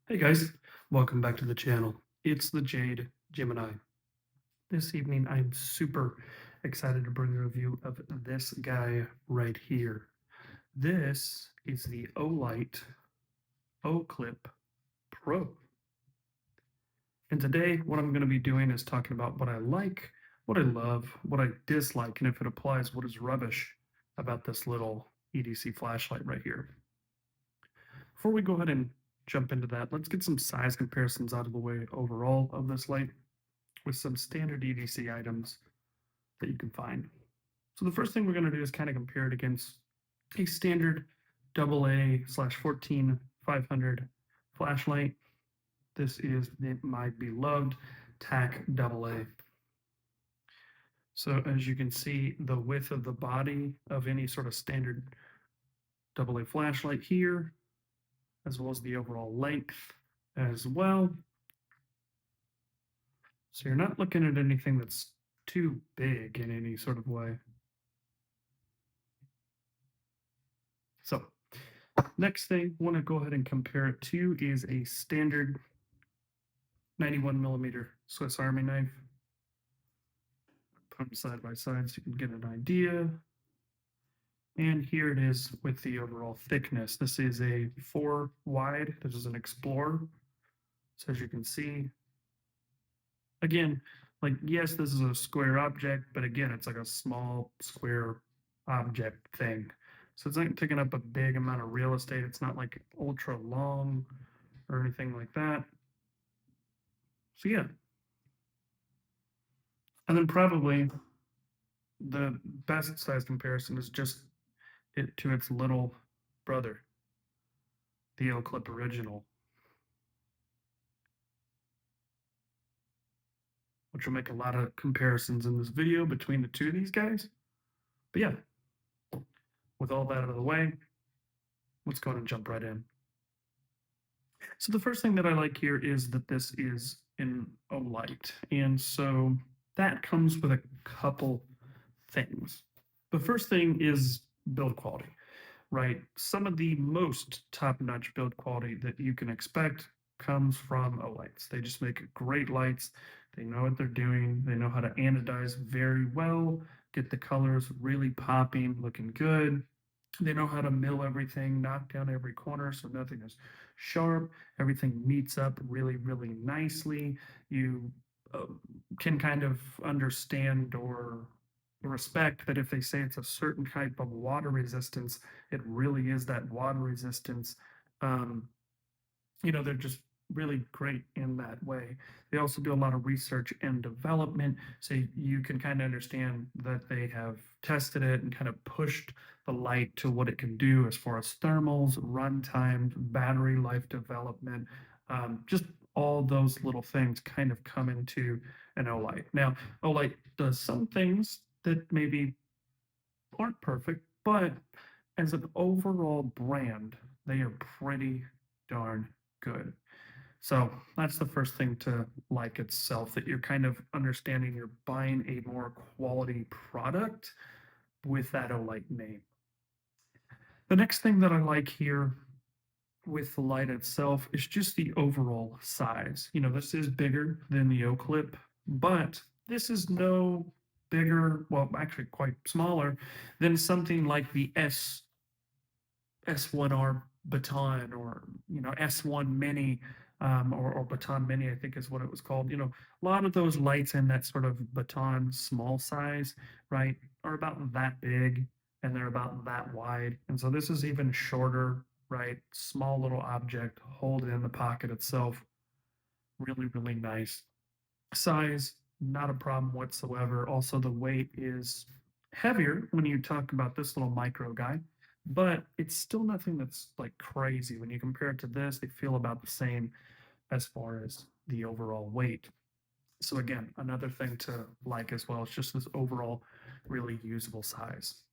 Hey guys, welcome back to the channel. It's the Jade Gemini. This evening, I'm super excited to bring a review of this guy right here. This is the Olight Oclip Pro. And today, what I'm going to be doing is talking about what I like, what I love, what I dislike, and if it applies, what is rubbish about this little EDC flashlight right here. Before we go ahead and jump into that, let's get some size comparisons out of the way overall of this light with some standard EDC items that you can find. So the first thing we're going to do is kind of compare it against a standard AA/14500 flashlight. This is my beloved TAC AA. So as you can see, the width of the body of any sort of standard AA flashlight here, as well as the overall length as well. So you're not looking at anything that's too big in any sort of way. So next thing I want to go ahead and compare it to is a standard 91 millimeter Swiss Army knife. Put them side by side so you can get an idea. And here it is with the overall thickness. This is a 4 wide. This is an Explorer. So as you can see, again, like, yes, this is a square object, but again, it's like a small square object thing. So it's not taking up a big amount of real estate. It's not like ultra long or anything like that. So yeah. And then probably the best size comparison is just it to its little brother, the Oclip original, which will make a lot of comparisons in this video between the two of these guys. But yeah, with all that out of the way, let's go ahead and jump right in. So the first thing that I like here is that this is in Olight. And so that comes with a couple things. The first thing is build quality, right? Some of the most top-notch build quality that you can expect comes from Olights. They just make great lights. They know what they're doing. They know how to anodize very well, get the colors really popping, looking good. They know how to mill everything, knock down every corner so nothing is sharp. Everything meets up really, really nicely. You uh, can kind of understand or respect that if they say it's a certain type of water resistance, it really is that water resistance. Um, they're just really great in that way. They also do a lot of research and development, so you can kind of understand that they have tested it and kind of pushed the light to what it can do as far as thermals, run times, battery life development, just all those little things kind of come into an Olight. Now, Olight does some things that maybe aren't perfect, but as an overall brand, they are pretty darn good. So that's the first thing to like itself, that you're kind of understanding you're buying a more quality product with that Olight name. The next thing that I like here with the light itself is just the overall size. This is bigger than the Oclip, but this is no bigger, well, actually quite smaller than something like the S1R Baton, or S1 Mini, or Baton Mini, I think is what it was called. A lot of those lights in that sort of Baton small size, right, are about that big, and they're about that wide. And so this is even shorter, right? Small little object, hold it in the pocket itself. Really, really nice. Size, not a problem whatsoever. Also, the weight is heavier when you talk about this little micro guy, but it's still nothing that's like crazy. When you compare it to this, they feel about the same as far as the overall weight. So again, another thing to like as well is just this overall really usable size.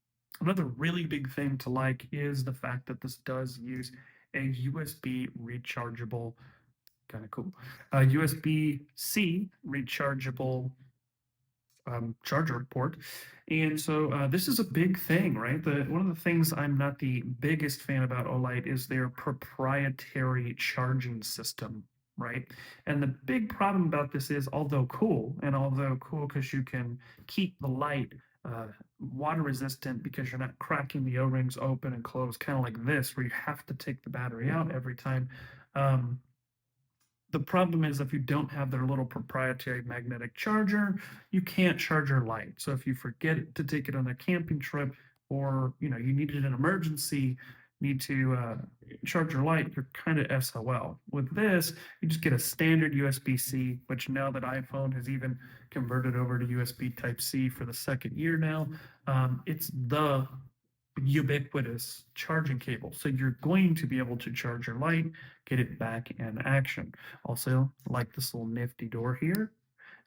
Another really big thing to like is the fact that this does use a USB rechargeable, kind of cool, USB-C rechargeable charger port. And so this is a big thing, right? One of the things I'm not the biggest fan about Olight is their proprietary charging system, right? And the big problem about this is, although cool, and although cool because you can keep the light uh, water resistant because you're not cracking the O-rings open and close, kind of like this, where you have to take the battery out every time. Um, the problem is if you don't have their little proprietary magnetic charger, you can't charge your light. So if you forget to take it on a camping trip, or you needed an emergency, need to charge your light, you're kind of SOL. With this, you just get a standard USB-C, which now that iPhone has even converted over to USB Type-C for the second year now, it's the ubiquitous charging cable. So you're going to be able to charge your light, get it back in action. Also, like this little nifty door here,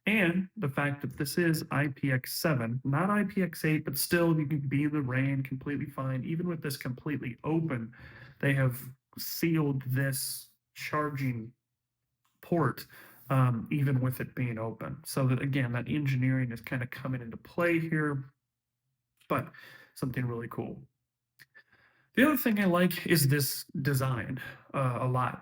and the fact that this is IPX7, not IPX8, but still you can be in the rain completely fine. Even with this completely open, they have sealed this charging port, even with it being open. So that again, that engineering is kind of coming into play here, but something really cool. The other thing I like is this design a lot.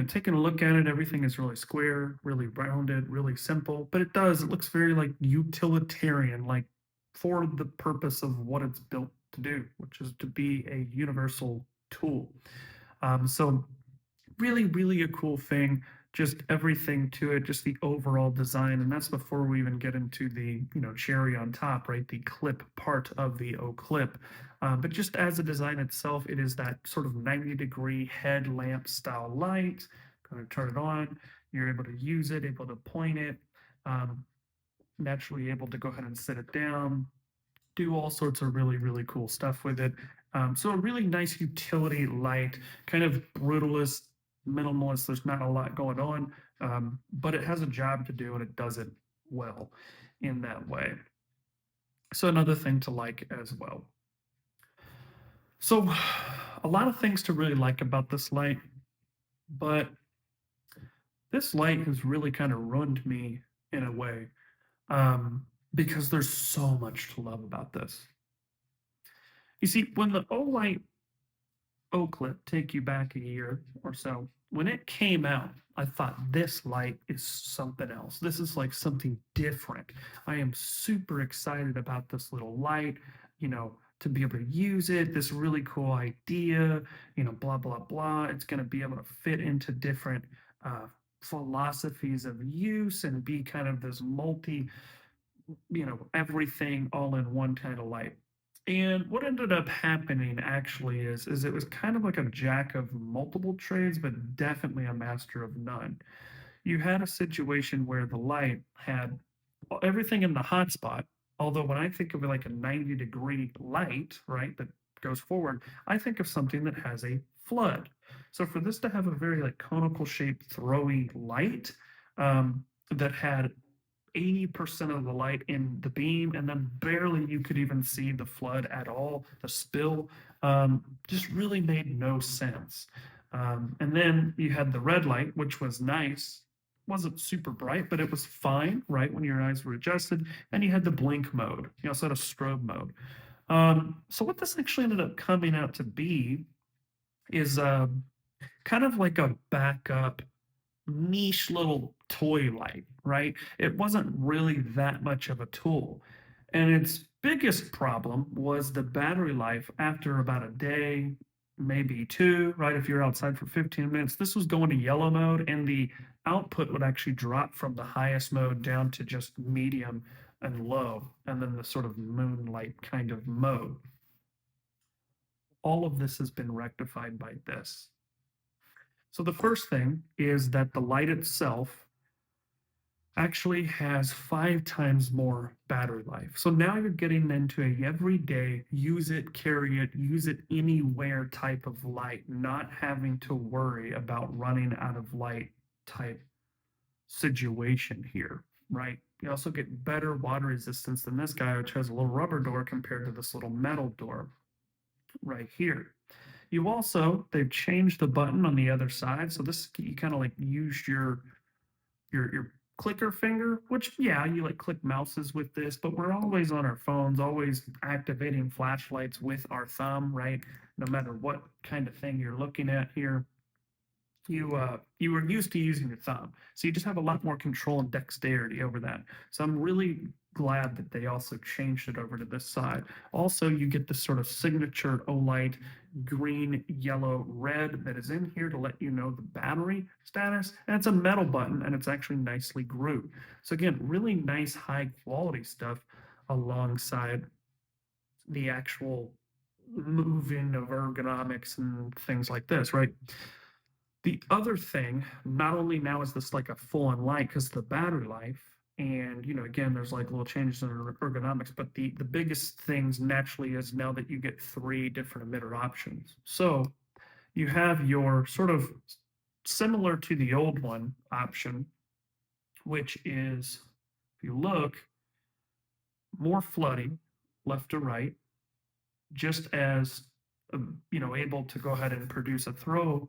Taking a look at it, everything is really square, really rounded, really simple, but it looks very like utilitarian, like for the purpose of what it's built to do, which is to be a universal tool. So really, really a cool thing. Just everything to it, just the overall design. And that's before we even get into the, cherry on top, right? The clip part of the Oclip. But just as a design itself, it is that sort of 90-degree headlamp style light. Going to turn it on. You're able to use it, able to point it, um, naturally able to go ahead and set it down, do all sorts of really, really cool stuff with it. So a really nice utility light, kind of brutalist, minimalist. There's not a lot going on, but it has a job to do and it does it well in that way. So another thing to like as well. So a lot of things to really like about this light, but this light has really kind of ruined me in a way, because there's so much to love about this. You see, when the Olight Oclip, take you back a year or so, when it came out, I thought this light is something else. This is like something different. I am super excited about this little light, to be able to use it, this really cool idea, blah, blah, blah. It's going to be able to fit into different philosophies of use and be kind of this multi, everything all in one kind of light. And what ended up happening actually is it was kind of like a jack of multiple trades, but definitely a master of none. You had a situation where the light had everything in the hotspot. Although when I think of it like a 90-degree light, right, that goes forward, I think of something that has a flood. So for this to have a very like conical shaped throwy light, that had 80% of the light in the beam, and then barely you could even see the flood at all, the spill, just really made no sense. And then you had the red light, which was nice, wasn't super bright, but it was fine, right, when your eyes were adjusted. And you had the blink mode. You also had a strobe mode. So what this actually ended up coming out to be is kind of like a backup niche little toy light, right? It wasn't really that much of a tool. And its biggest problem was the battery life after about a day, maybe two, right? If you're outside for 15 minutes, this was going to yellow mode and the output would actually drop from the highest mode down to just medium and low, and then the sort of moonlight kind of mode. All of this has been rectified by this. So the first thing is that the light itself actually has 5 times more battery life. So now you're getting into a everyday, use it, carry it, use it anywhere type of light, not having to worry about running out of light type situation here, right? You also get better water resistance than this guy, which has a little rubber door compared to this little metal door right here. They've changed the button on the other side. So this, you kind of like use your clicker finger, which, yeah, you like click mouses with this, but we're always on our phones, always activating flashlights with our thumb, right? No matter what kind of thing you're looking at here, you were used to using your thumb, so you just have a lot more control and dexterity over that. So I'm really glad that they also changed it over to this side. Also, you get this sort of signature Olight green, yellow, red that is in here to let you know the battery status, and it's a metal button, and it's actually nicely grooved. So again, really nice high quality stuff alongside the actual moving of ergonomics and things like this, right? The other thing, not only now is this like a full-on light because of the battery life, and again, there's like little changes in ergonomics, but the biggest things naturally is now that you get 3 different emitter options. So you have your sort of similar to the old one option, which is, if you look, more flooding left to right, just as able to go ahead and produce a throw.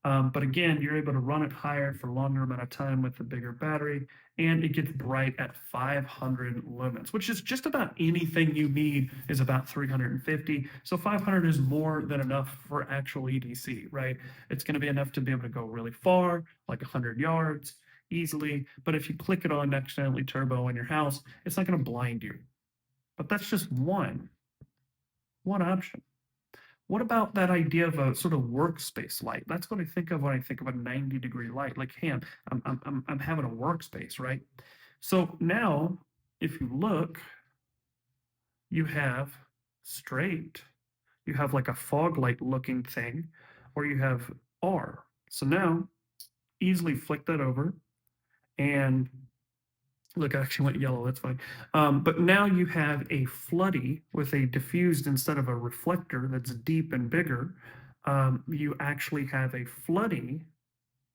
But again, you're able to run it higher for a longer amount of time with the bigger battery, and it gets bright at 500 lumens, which is just about anything you need is about 350. So 500 is more than enough for actual EDC, right? It's going to be enough to be able to go really far, like 100 yards easily. But if you click it on accidentally turbo in your house, it's not going to blind you. But that's just one option. What about that idea of a sort of workspace light? That's what I think of when I think of a 90-degree light. Like, hey, I'm having a workspace, right? So now, if you look, you have straight, you have like a fog light looking thing, or you have R. So now, easily flick that over, and look, I actually went yellow, that's fine. But now you have a floody with a diffused instead of a reflector that's deep and bigger. You actually have a floody,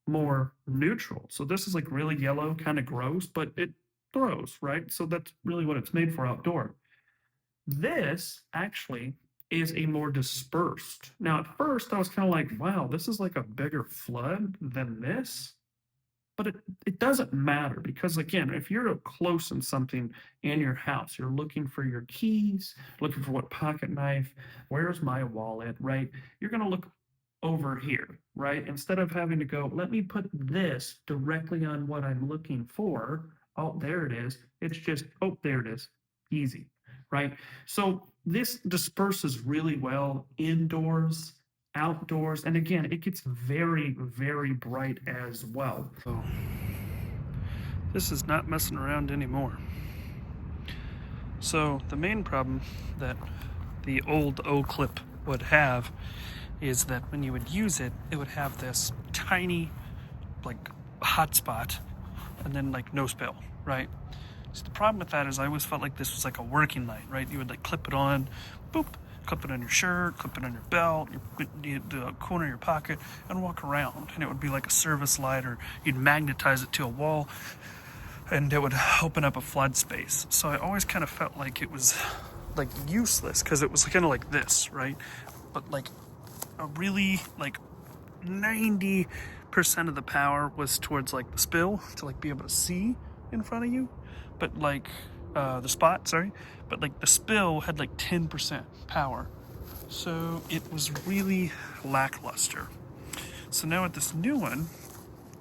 more neutral. So this is like really yellow, kind of gross, but it throws, right? So that's really what it's made for outdoor. This actually is a more dispersed. Now, at first, I was kind of like, wow, this is like a bigger flood than this. But it doesn't matter because, again, if you're close in something in your house, you're looking for your keys, looking for what pocket knife, where's my wallet, right? You're going to look over here, right? Instead of having to go, let me put this directly on what I'm looking for. Oh, there it is. It's just, oh, there it is. Easy, right? So this disperses really well indoors, outdoors, and again, it gets very, very bright as well. So this is not messing around anymore. So the main problem that the old Oclip would have is that when you would use it, it would have this tiny like hotspot and then like no spill, right? So the problem with that is I always felt like this was like a working light, right? You would like clip it on, boop, clip it on your shirt, clip it on your belt, the corner of your pocket, and walk around. And it would be like a service light, or you'd magnetize it to a wall, and it would open up a flood space. So I always kind of felt like it was like useless because it was kind of like this, right? But like a really like 90% of the power was towards like the spill to like be able to see in front of you, but like the spot, sorry, but like the spill had like 10% power, so it was really lackluster. So now with this new one,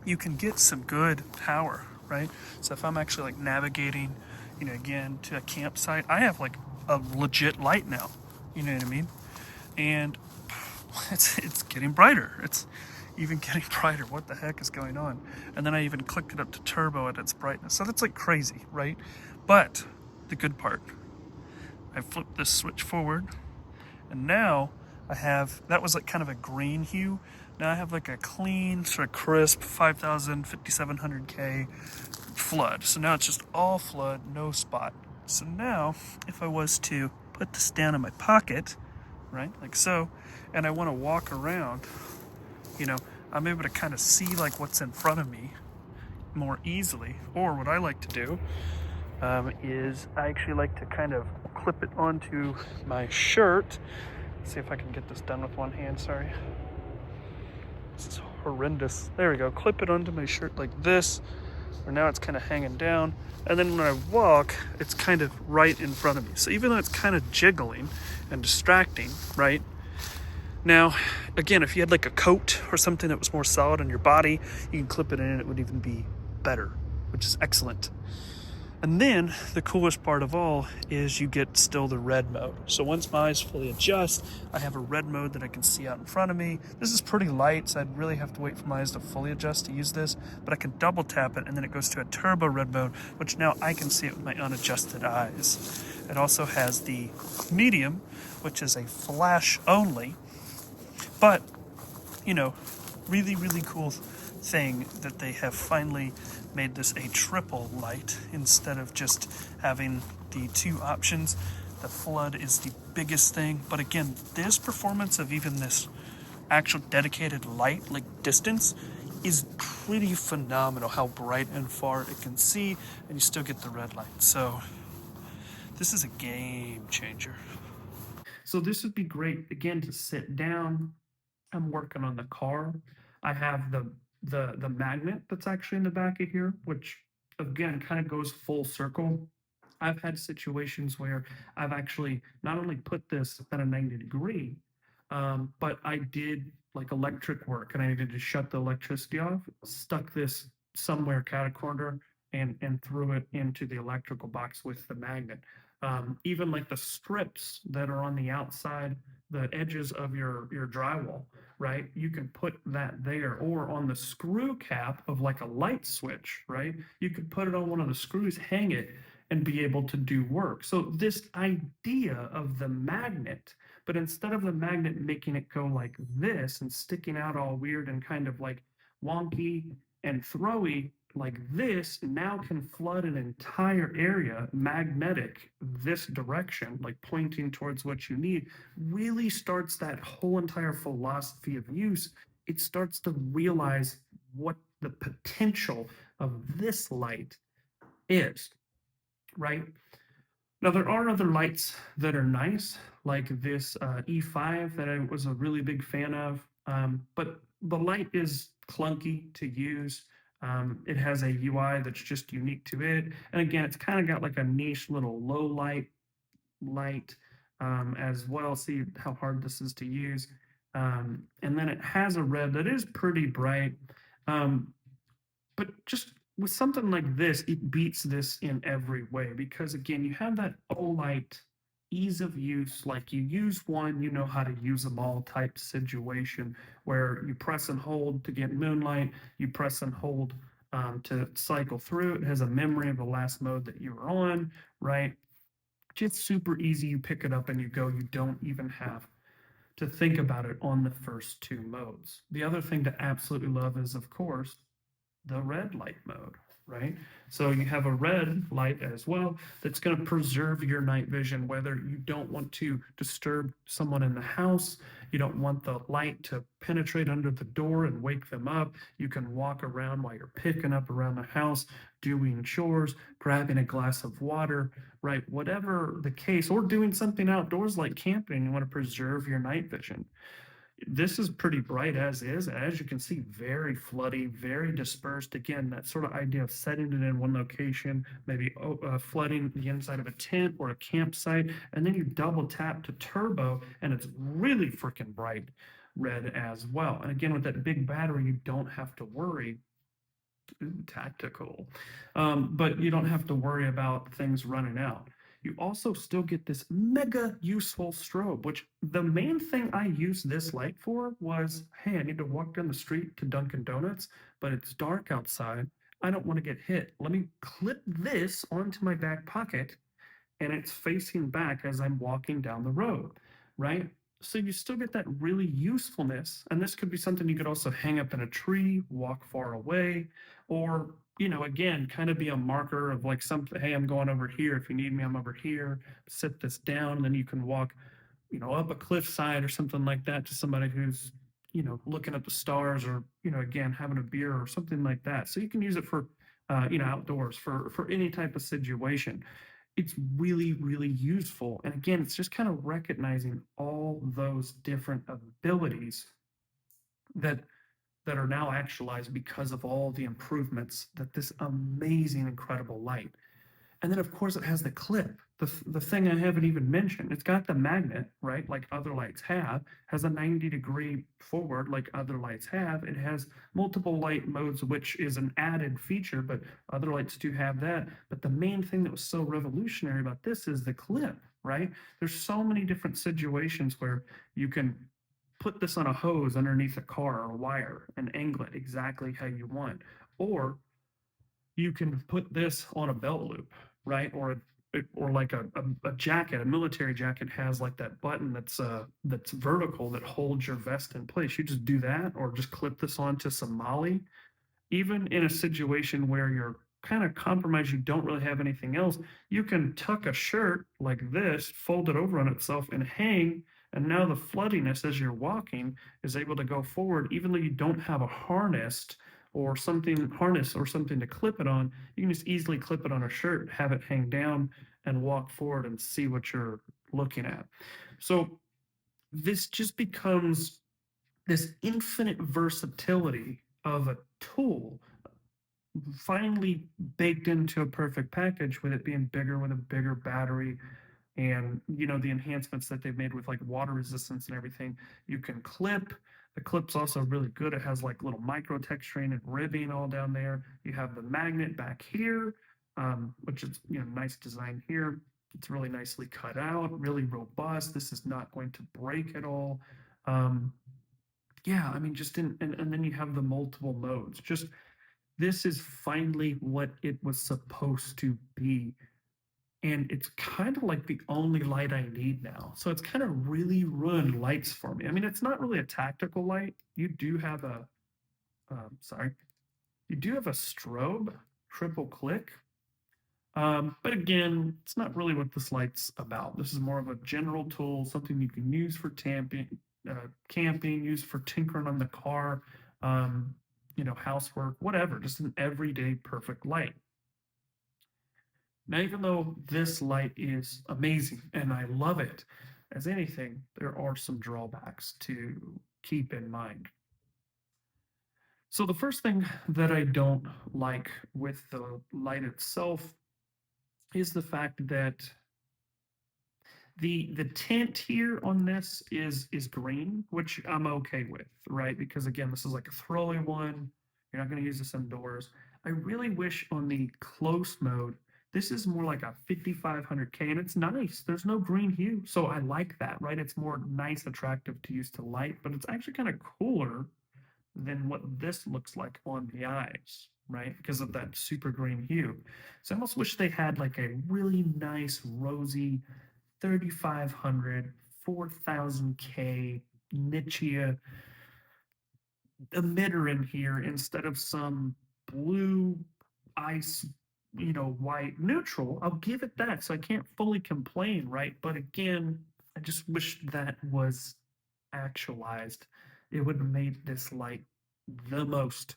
you can get some good power, right? So if I'm actually like navigating, again to a campsite, I have like a legit light now, you know what I mean? And it's getting brighter. It's even getting brighter. What the heck is going on? And then I even clicked it up to turbo at its brightness. So that's like crazy, right? But the good part, I flipped this switch forward, and now I have, that was like kind of a green hue. Now I have like a clean, sort of crisp 5000, 5700K flood. So now it's just all flood, no spot. So now if I was to put this down in my pocket, right, like so, and I want to walk around, I'm able to kind of see like what's in front of me more easily. Or what I like to do is I actually like to kind of clip it onto my shirt. Let's see if I can get this done with one hand, sorry. This is horrendous. There we go. Clip it onto my shirt like this. where now it's kind of hanging down. And then when I walk, it's kind of right in front of me. So even though it's kind of jiggling and distracting, right? Now, again, if you had like a coat or something that was more solid on your body, you can clip it in and it would even be better, which is excellent. And then the coolest part of all is you get still the red mode. So once my eyes fully adjust, I have a red mode that I can see out in front of me. This is pretty light, so I'd really have to wait for my eyes to fully adjust to use this, but I can double tap it and then it goes to a turbo red mode, which now I can see it with my unadjusted eyes. It also has the medium, which is a flash only, but, you know, really, really cool thing that they have finally made this a triple light instead of just having the two options. The flood is the biggest thing, but again, this performance of even this actual dedicated light, like distance, is pretty phenomenal how bright and far it can see, and you still get the red light. So this is a game changer. So this would be great again to sit down. I'm working on the car. I have the magnet that's actually in the back of here, which again kind of goes full circle. I've had situations where I've actually not only put this at a 90 degree, but I did like electric work and I needed to shut the electricity off, stuck this somewhere cat a corner and threw it into the electrical box with the magnet. Even like the strips that are on the outside, the edges of your drywall, right? You can put that there or on the screw cap of like a light switch, right? You could put it on one of the screws, hang it, and be able to do work. So this idea of the magnet, but instead of the magnet making it go like this and sticking out all weird and kind of like wonky and throwy, like this now can flood an entire area magnetic this direction, like pointing towards what you need, really starts that whole entire philosophy of use. It starts to realize what the potential of this light is, right? Now, there are other lights that are nice, like this E5 that I was a really big fan of, but the light is clunky to use. It has a UI that's just unique to it. And again, it's kind of got like a niche little low light as well. See how hard this is to use. And then it has a red that is pretty bright. Um, but just with something like this, it beats this in every way because again, you have that Olight ease of use, like you use one, you know how to use them all type situation where you press and hold to get moonlight, you press and hold to cycle through. It has a memory of the last mode that you were on, right? Just super easy. You pick it up and you go. You don't even have to think about it on the first two modes. The other thing to absolutely love is, of course, the red light mode, right? So you have a red light as well that's going to preserve your night vision, whether you don't want to disturb someone in the house, you don't want the light to penetrate under the door and wake them up. You can walk around while you're picking up around the house, doing chores, grabbing a glass of water, right? Whatever the case, or doing something outdoors like camping, you want to preserve your night vision. This is pretty bright as is. As you can see, very floody, very dispersed. Again, that sort of idea of setting it in one location, maybe flooding the inside of a tent or a campsite, and then you double tap to turbo, and it's really freaking bright red as well. And again, with that big battery, you don't have to worry. Ooh, tactical. But you don't have to worry about things running out. You also still get this mega useful strobe, which the main thing I used this light for was, hey, I need to walk down the street to Dunkin' Donuts, but it's dark outside. I don't want to get hit. Let me clip this onto my back pocket and it's facing back as I'm walking down the road, right? So you still get that really usefulness. And this could be something you could also hang up in a tree, walk far away, or, again, kind of be a marker of like something, hey, I'm going over here. If you need me, I'm over here. Sit this down, and then you can walk, up a cliffside or something like that to somebody who's, looking at the stars or, again, having a beer or something like that. So you can use it for, outdoors for any type of situation. It's really, really useful. And again, it's just kind of recognizing all those different abilities that that are now actualized because of all the improvements that this amazing, incredible light. And then, of course, it has the clip, the thing I haven't even mentioned. It's got the magnet, right? Like other lights have, has a 90-degree forward like other lights have. It has multiple light modes, which is an added feature, but other lights do have that. But the main thing that was so revolutionary about this is the clip, right? There's so many different situations where you can put this on a hose underneath a car or a wire and angle it exactly how you want. Or you can put this on a belt loop, right? Or like a jacket, a military jacket has like that button that's vertical that holds your vest in place. You just do that, or just clip this onto some MOLLE. Even in a situation where you're kind of compromised, you don't really have anything else, you can tuck a shirt like this, fold it over on itself, and hang. And now the floodiness as you're walking is able to go forward, even though you don't have a harness or something to clip it on. You can just easily clip it on a shirt, have it hang down, and walk forward and see what you're looking at. So this just becomes this infinite versatility of a tool finally baked into a perfect package, with it being bigger, with a bigger battery, and the enhancements that they've made with like water resistance and everything. You can clip. The clip's also really good. It has like little micro texturing and ribbing all down there. You have the magnet back here, which is nice design here. It's really nicely cut out, really robust. This is not going to break at all. Yeah, I mean, just and then you have the multiple modes. Just this is finally what it was supposed to be. And it's kind of like the only light I need now. So it's kind of really ruined lights for me. I mean, it's not really a tactical light. You do have you do have a strobe, triple click. But again, it's not really what this light's about. This is more of a general tool, something you can use for camping, use for tinkering on the car, housework, whatever, just an everyday perfect light. Now, even though this light is amazing and I love it, as anything, there are some drawbacks to keep in mind. So the first thing that I don't like with the light itself is the fact that the tint here on this is green, which I'm okay with, right? Because again, this is like a throwaway one. You're not going to use this indoors. I really wish on the close mode, this is more like a 5500K, and it's nice. There's no green hue, so I like that, right? It's more nice, attractive to use to light, but it's actually kind of cooler than what this looks like on the eyes, right? Because of that super green hue. So I almost wish they had like a really nice, rosy 3500, 4000K nichia emitter in here instead of some blue ice, white neutral. I'll give it that. So I can't fully complain, right? But again, I just wish that was actualized. It would have made this light the most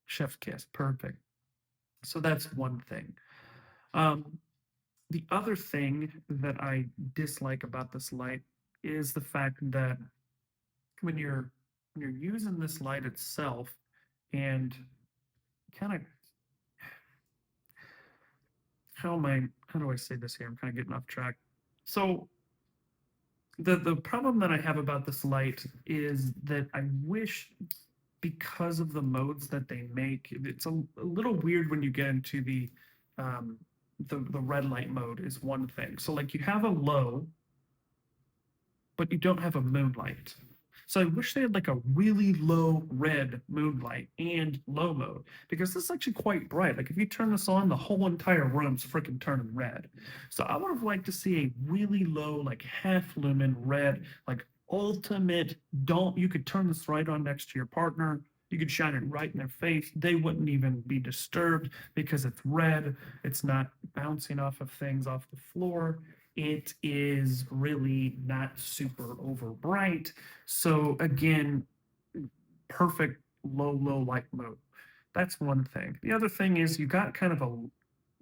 chef's kiss. Perfect. So that's one thing. The other thing that I dislike about this light is the fact that when you're using this light itself and kind of how do I say this here? I'm kind of getting off track. So the problem that I have about this light is that I wish, because of the modes that they make, it's a little weird when you get into the red light mode is one thing. So like you have a low, but you don't have a moonlight. So I wish they had like a really low red moonlight and low mode, because this is actually quite bright. Like if you turn this on, the whole entire room's freaking turning red. So I would have liked to see a really low, like half lumen red, like ultimate. You could turn this right on next to your partner. You could shine it right in their face. They wouldn't even be disturbed because it's red. It's not bouncing off of things off the floor. It is really not super over bright. So again, perfect low light mode. That's one thing. The other thing is you got kind of a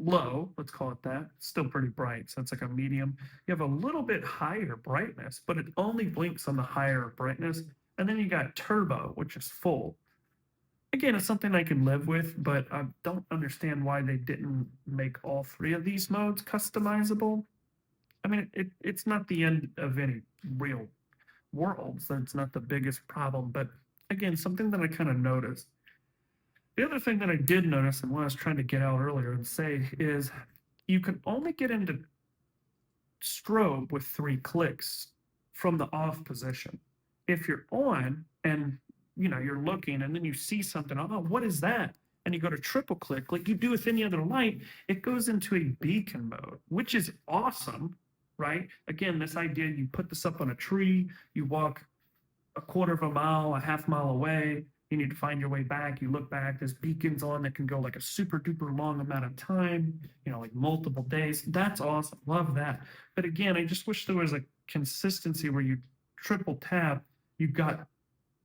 low, let's call it that. It's still pretty bright, so it's like a medium. You have a little bit higher brightness, but it only blinks on the higher brightness. And then you got turbo, which is full. Again, it's something I can live with, but I don't understand why they didn't make all three of these modes customizable. I mean, it's not the end of any real world, so it's not the biggest problem. But again, something that I kind of noticed. The other thing that I did notice and what I was trying to get out earlier and say is you can only get into strobe with 3 clicks from the off position. If you're on and you're looking and then you see something, oh, what is that? And you go to triple click, like you do with any other light, it goes into a beacon mode, which is awesome, right? Again, this idea, you put this up on a tree, you walk a quarter of a mile, a half mile away, you need to find your way back, you look back, there's beacons on that can go like a super duper long amount of time, like multiple days. That's awesome. Love that. But again, I just wish there was a consistency where you triple tap, you got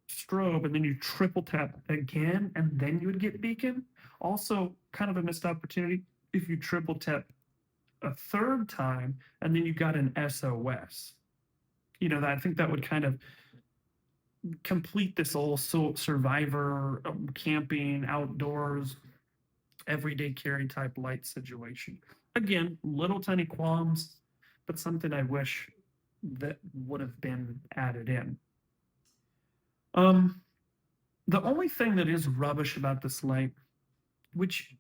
strobe, and then you triple tap again, and then you would get beacon. Also, kind of a missed opportunity if you triple tap a third time and then you got an SOS. That I think that would kind of complete this whole survivor camping outdoors everyday carry type light situation. Again, little tiny qualms, but something I wish that would have been added in. The only thing that is rubbish about this light, which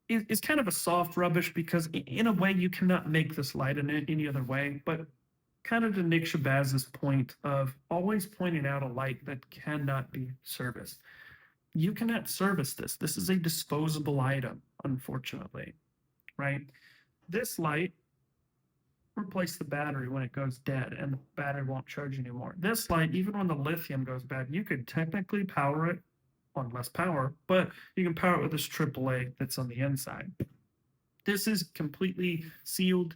is kind of a soft rubbish because in a way you cannot make this light in any other way, but kind of to Nick Shabaz's point of always pointing out a light that cannot be serviced. You cannot service this. This is a disposable item, unfortunately, right? This light replace the battery when it goes dead and the battery won't charge anymore. This light, even when the lithium goes bad, you could technically power it on less power, but you can power it with this AAA that's on the inside. This is completely sealed.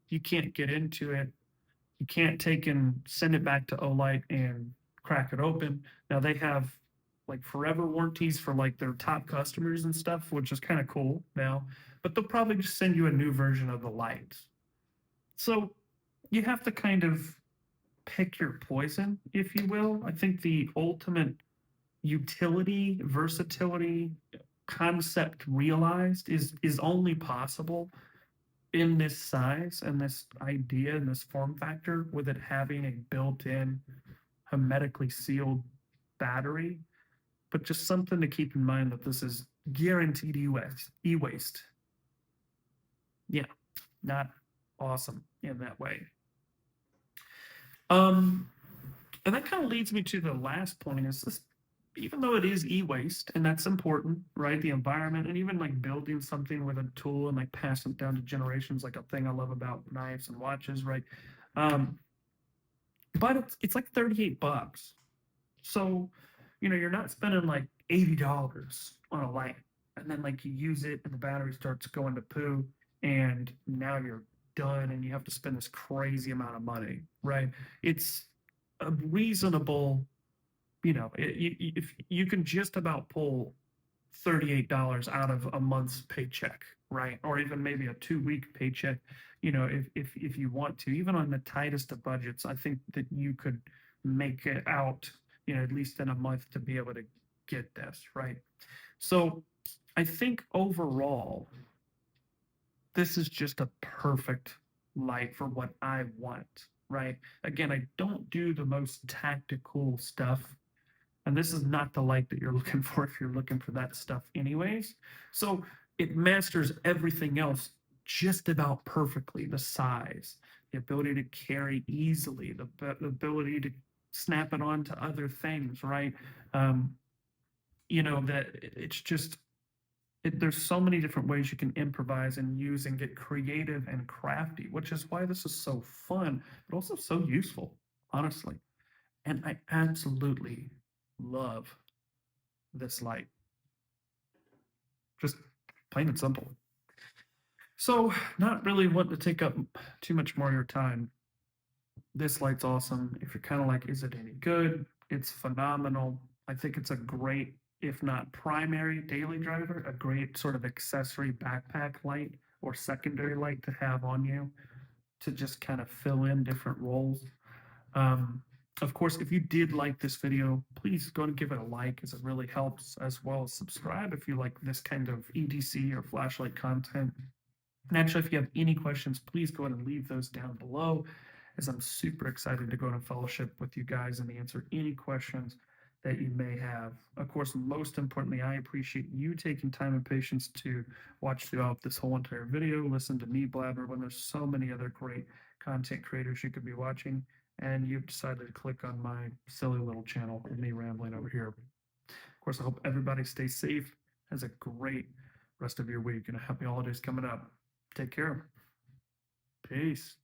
You can't get into it. You can't take and send it back to Olight and crack it open. Now they have like forever warranties for like their top customers and stuff, which is kind of cool now, but they'll probably just send you a new version of the light. So you have to kind of pick your poison, if you will. I think the ultimate utility, versatility, concept realized is only possible in this size and this idea and this form factor with it having a built-in hermetically sealed battery. But just something to keep in mind that this is guaranteed e-waste. Yeah, not awesome in that way. And that kind of leads me to the last point is this, even though it is e-waste and that's important, right? The environment and even like building something with a tool and like passing it down to generations, like a thing I love about knives and watches, right? But it's like $38. So, you're not spending like $80 on a light and then like you use it and the battery starts going to poo and now you're done and you have to spend this crazy amount of money, right? It's a reasonable, if you can just about pull $38 out of a month's paycheck, right? Or even maybe a 2-week paycheck, if you want to, even on the tightest of budgets, I think that you could make it out, at least in a month to be able to get this, right? So I think overall, this is just a perfect light for what I want, right? Again, I don't do the most tactical stuff. And this is not the light that you're looking for if you're looking for that stuff anyways. So it masters everything else just about perfectly. The size, the ability to carry easily, the ability to snap it onto other things, right? That it's just, there's so many different ways you can improvise and use and get creative and crafty, which is why this is so fun, but also so useful, honestly. And I absolutely love this light. Just plain and simple. So, not really wanting to take up too much more of your time. This light's awesome. If you're kind of like, is it any good? It's phenomenal. I think it's a great, if not primary daily driver, a great sort of accessory backpack light or secondary light to have on you to just kind of fill in different roles. Of course, if you did like this video, please go and give it a like as it really helps, as well as subscribe if you like this kind of EDC or flashlight content. And actually, if you have any questions, please go ahead and leave those down below, as I'm super excited to go on a fellowship with you guys and answer any questions that you may have. Of course, most importantly, I appreciate you taking time and patience to watch throughout this whole entire video, listen to me blabber when there's so many other great content creators you could be watching, and you've decided to click on my silly little channel with me rambling over here. Of course, I hope everybody stays safe, has a great rest of your week, and a happy holidays coming up. Take care. Peace.